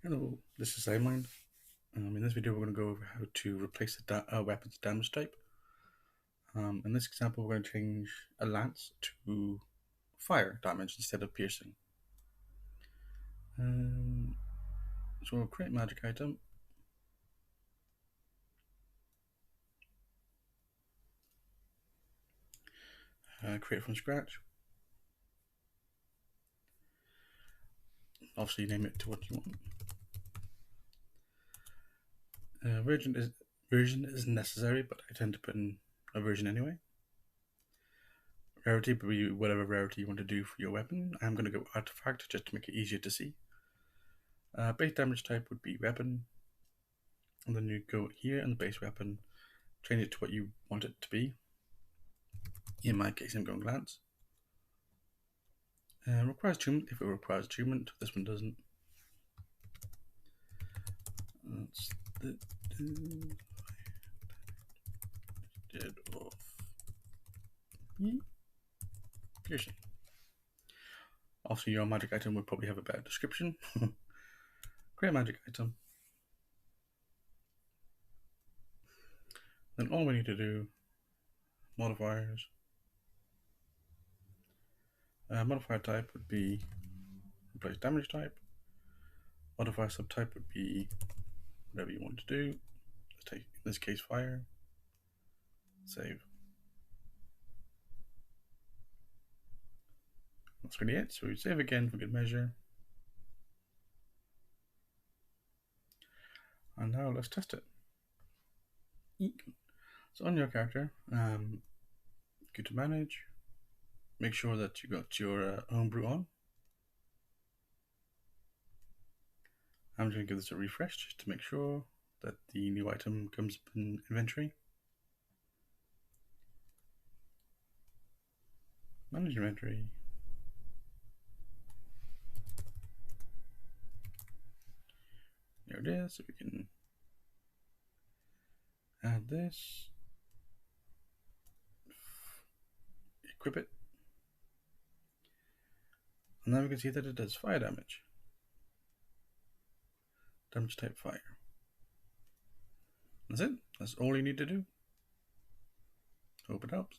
Hello, this is Simon. In this video, we're going to go over how to replace the weapon's damage type. In this example, we're going to change a lance to fire damage instead of piercing. So we'll create magic item. Create from scratch. Obviously, name it to what you want. Version isn't necessary, but I tend to put in a version anyway. Rarity would be whatever rarity you want to do for your weapon. I'm going to go artifact just to make it easier to see. Base damage type would be weapon, and then you go here in the base weapon, change it to what you want it to be. In my case, I'm going lance. Requires attunement if it requires attunement. This one doesn't. That's the dead of piercing. Also, your magic item would probably have a better description. Create magic item. Then all we need to do, modifiers. Modifier type would be replace damage type. Modifier subtype would be whatever you want to do. Let's take, in this case, fire. Save. That's really it. So we save again for good measure. And now let's test it. So on your character, go to manage. Make sure that you got your homebrew on. I'm going to give this a refresh just to make sure that the new item comes up in inventory. Manage inventory. There it is. So we can add this, equip it, and now we can see that it does fire damage. Damage type fire. That's it. That's all you need to do. Hope it helps.